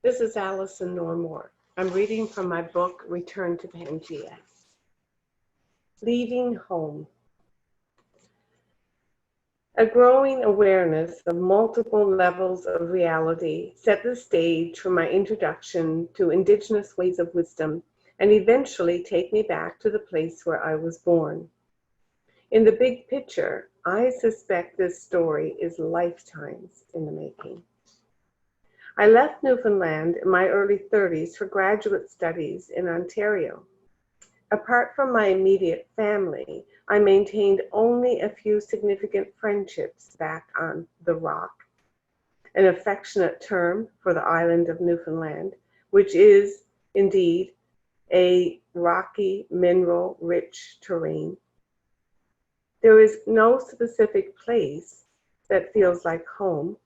This is Allison Normore. I'm reading from my book, Return to Pangaea. Leaving home. A growing awareness of multiple levels of reality set the stage for my introduction to indigenous ways of wisdom and eventually take me back to the place where I was born. In the big picture, I suspect this story is lifetimes in the making. I left Newfoundland in my early 30s for graduate studies in Ontario. Apart from my immediate family, I maintained only a few significant friendships back on the Rock, an affectionate term for the island of Newfoundland, which is indeed a rocky, mineral-rich terrain. There is no specific place that feels like home.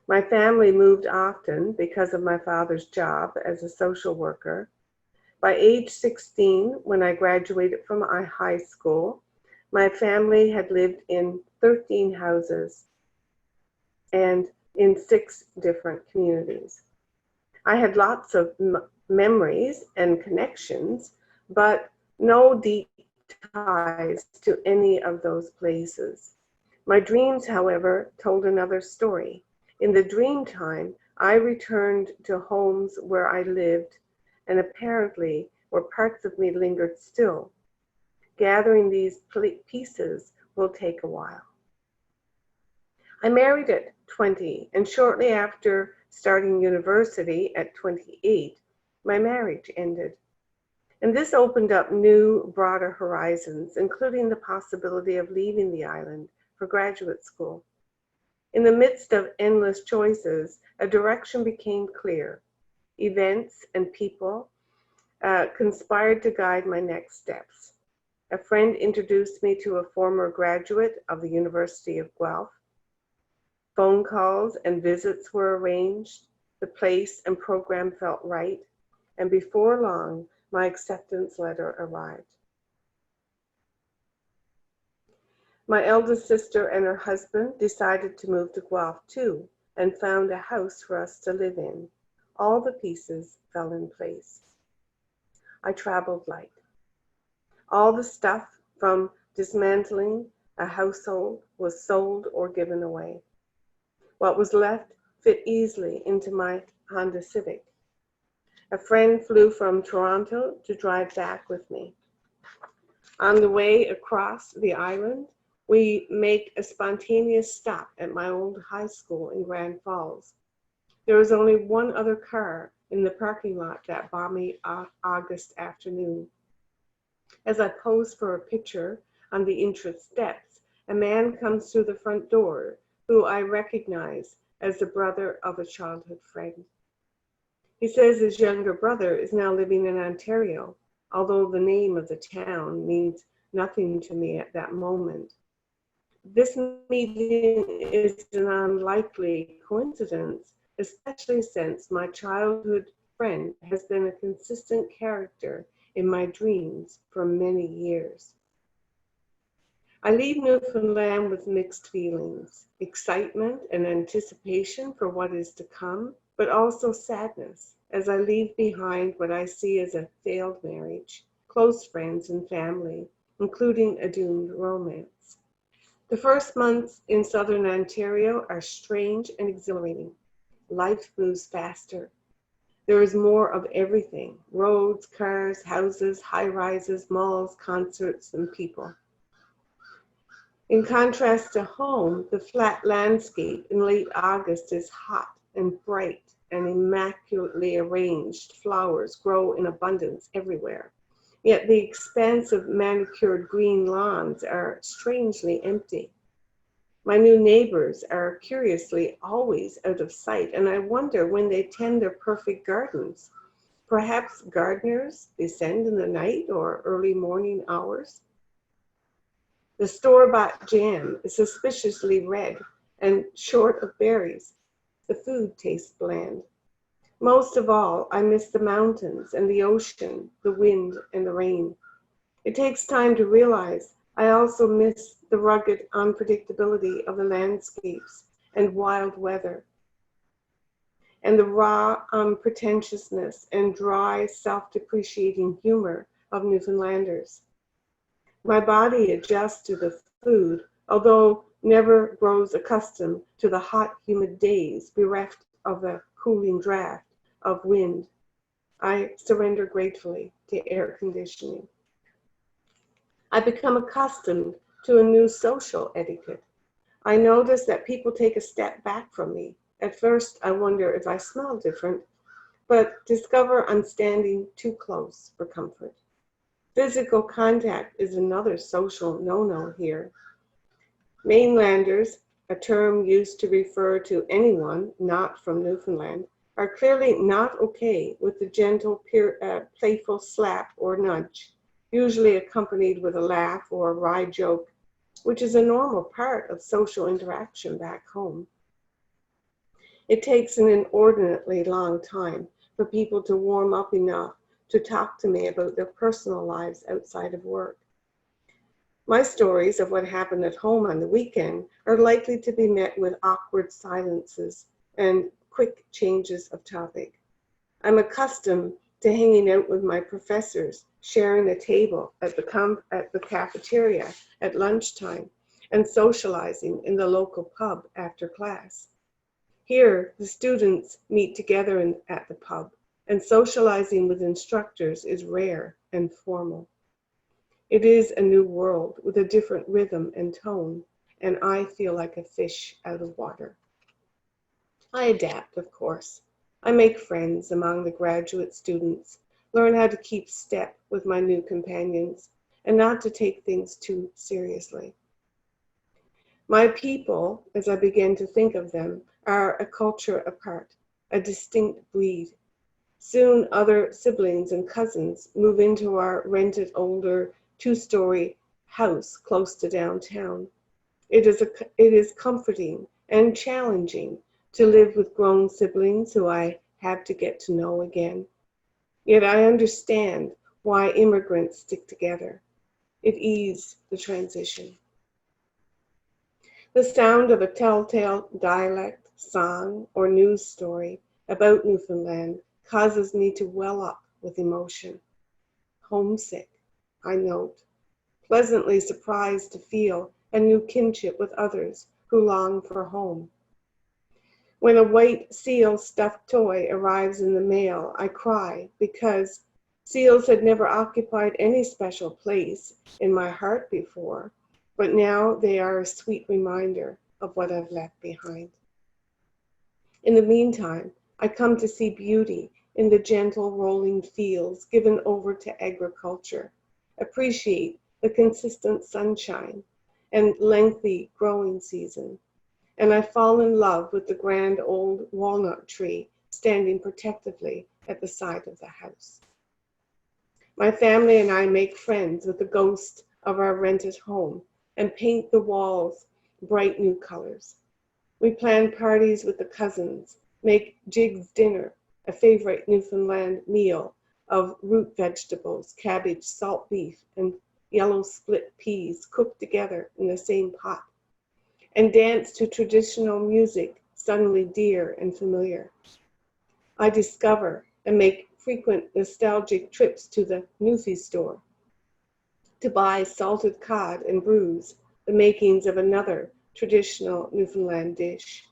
My family moved often because of my father's job as a social worker. By age 16, when I graduated from high school, my family had lived in 13 houses and in 6 different communities. I had lots of memories and connections, but no deep ties to any of those places. My dreams, however, told another story. In the dream time, I returned to homes where I lived, and apparently where parts of me lingered still. Gathering these pieces will take a while. I married at 20, and shortly after starting university at 28, my marriage ended. And this opened up new, broader horizons, including the possibility of leaving the island for graduate school. In the midst of endless choices, a direction became clear. Events and people conspired to guide my next steps. A friend introduced me to a former graduate of the University of Guelph. Phone calls and visits were arranged. The place and program felt right. And before long, my acceptance letter arrived. My eldest sister and her husband decided to move to Guelph too, and found a house for us to live in. All the pieces fell in place. I traveled light. All the stuff from dismantling a household was sold or given away. What was left fit easily into my Honda Civic. A friend flew from Toronto to drive back with me. On the way across the island, we make a spontaneous stop at my old high school in Grand Falls. There was only one other car in the parking lot that balmy August afternoon. As I posed for a picture on the entrance steps, a man comes through the front door who I recognize as the brother of a childhood friend. He says his younger brother is now living in Ontario, although the name of the town means nothing to me at that moment. This meeting is an unlikely coincidence, especially since my childhood friend has been a consistent character in my dreams for many years. I leave Newfoundland with mixed feelings, excitement and anticipation for what is to come, but also sadness as I leave behind what I see as a failed marriage, close friends and family, including a doomed romance. The first months in southern Ontario are strange and exhilarating. Life moves faster. There is more of everything: roads, cars, houses, high-rises, malls, concerts, and people. In contrast to home, the flat landscape in late August is hot and bright, and immaculately arranged flowers grow in abundance everywhere. Yet the expansive manicured green lawns are strangely empty. My new neighbors are curiously always out of sight, and I wonder when they tend their perfect gardens. Perhaps gardeners descend in the night or early morning hours. The store-bought jam is suspiciously red and short of berries. The food tastes bland. Most of all, I miss the mountains and the ocean, the wind and the rain. It takes time to realize I also miss the rugged unpredictability of the landscapes and wild weather. and the raw pretentiousness and dry, self-depreciating humor of Newfoundlanders. My body adjusts to the food, although never grows accustomed to the hot, humid days bereft of a cooling draft of wind. I surrender gratefully to air conditioning. I become accustomed to a new social etiquette. I notice that people take a step back from me. At first, I wonder if I smell different, but discover I'm standing too close for comfort. Physical contact is another social no-no here. Mainlanders, a term used to refer to anyone not from Newfoundland, are clearly not okay with the gentle, playful slap or nudge, usually accompanied with a laugh or a wry joke, which is a normal part of social interaction back home. It takes an inordinately long time for people to warm up enough to talk to me about their personal lives outside of work. My stories of what happened at home on the weekend are likely to be met with awkward silences and quick changes of topic. I'm accustomed to hanging out with my professors, sharing a table at the cafeteria at lunchtime, and socializing in the local pub after class. Here, the students meet together at the pub, and socializing with instructors is rare and formal. It is a new world with a different rhythm and tone, and I feel like a fish out of water. I adapt, of course. I make friends among the graduate students, learn how to keep step with my new companions, and not to take things too seriously. My people, as I begin to think of them, are a culture apart, a distinct breed. Soon other siblings and cousins move into our rented older two-story house close to downtown. It is comforting and challenging to live with grown siblings who I have to get to know again. Yet I understand why immigrants stick together. It eases the transition. The sound of a telltale dialect, song, or news story about Newfoundland causes me to well up with emotion. Homesick, I note, pleasantly surprised to feel a new kinship with others who long for home. When a white seal stuffed toy arrives in the mail, I cry because seals had never occupied any special place in my heart before, but now they are a sweet reminder of what I've left behind. In the meantime, I come to see beauty in the gentle rolling fields given over to agriculture, appreciate the consistent sunshine and lengthy growing season, and I fall in love with the grand old walnut tree standing protectively at the side of the house. My family and I make friends with the ghost of our rented home and paint the walls bright new colors. We plan parties with the cousins, make Jig's dinner, a favorite Newfoundland meal of root vegetables, cabbage, salt beef, and yellow split peas cooked together in the same pot, and dance to traditional music suddenly dear and familiar. I discover and make frequent nostalgic trips to the Newfie store to buy salted cod and brews, the makings of another traditional Newfoundland dish.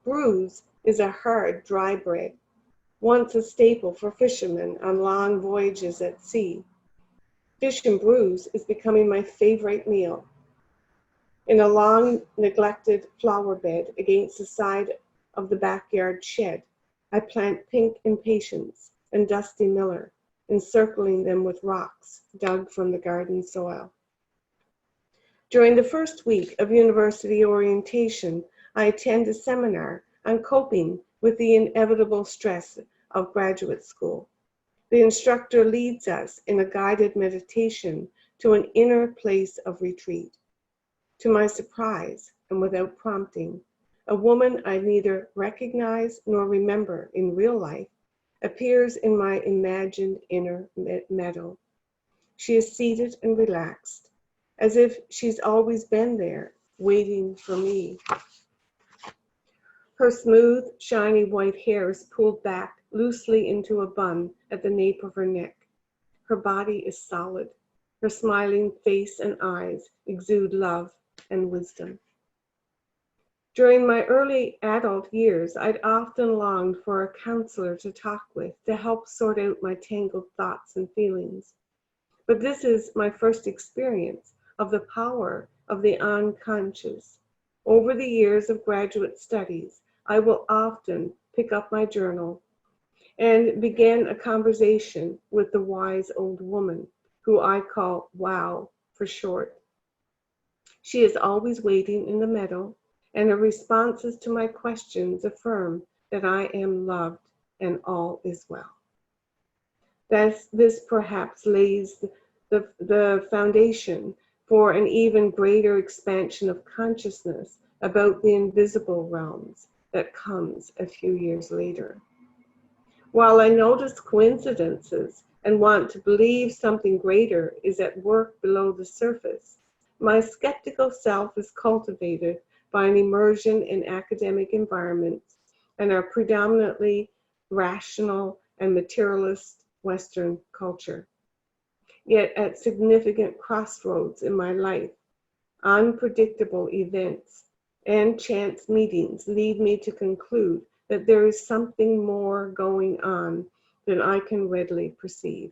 Brews is a hard, dry bread, once a staple for fishermen on long voyages at sea. Fish and brews is becoming my favorite meal. In a long neglected flower bed against the side of the backyard shed, I plant pink impatiens and dusty miller, encircling them with rocks dug from the garden soil. During the first week of university orientation, I attend a seminar on coping with the inevitable stress of graduate school. The instructor leads us in a guided meditation to an inner place of retreat. To my surprise, and without prompting, a woman I neither recognize nor remember in real life appears in my imagined inner meadow. She is seated and relaxed, as if she's always been there, waiting for me. Her smooth, shiny white hair is pulled back loosely into a bun at the nape of her neck. Her body is solid. Her smiling face and eyes exude love and wisdom. During my early adult years, I'd often longed for a counselor to talk with to help sort out my tangled thoughts and feelings. But this is my first experience of the power of the unconscious. Over the years of graduate studies, I will often pick up my journal and begin a conversation with the wise old woman, who I call Wow for short. She is always waiting in the meadow, and her responses to my questions affirm that I am loved and all is well. This perhaps lays the foundation for an even greater expansion of consciousness about the invisible realms that comes a few years later. While I notice coincidences and want to believe something greater is at work below the surface, my skeptical self is cultivated by an immersion in academic environments and our predominantly rational and materialist Western culture. Yet at significant crossroads in my life, unpredictable events and chance meetings lead me to conclude that there is something more going on than I can readily perceive.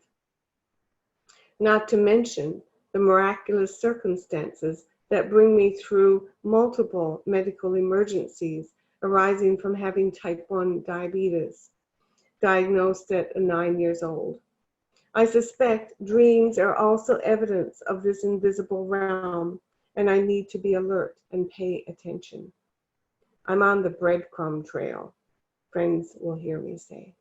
Not to mention the miraculous circumstances that bring me through multiple medical emergencies arising from having type 1 diabetes, diagnosed at 9 years old. I suspect dreams are also evidence of this invisible realm, and I need to be alert and pay attention. I'm on the breadcrumb trail, friends will hear me say.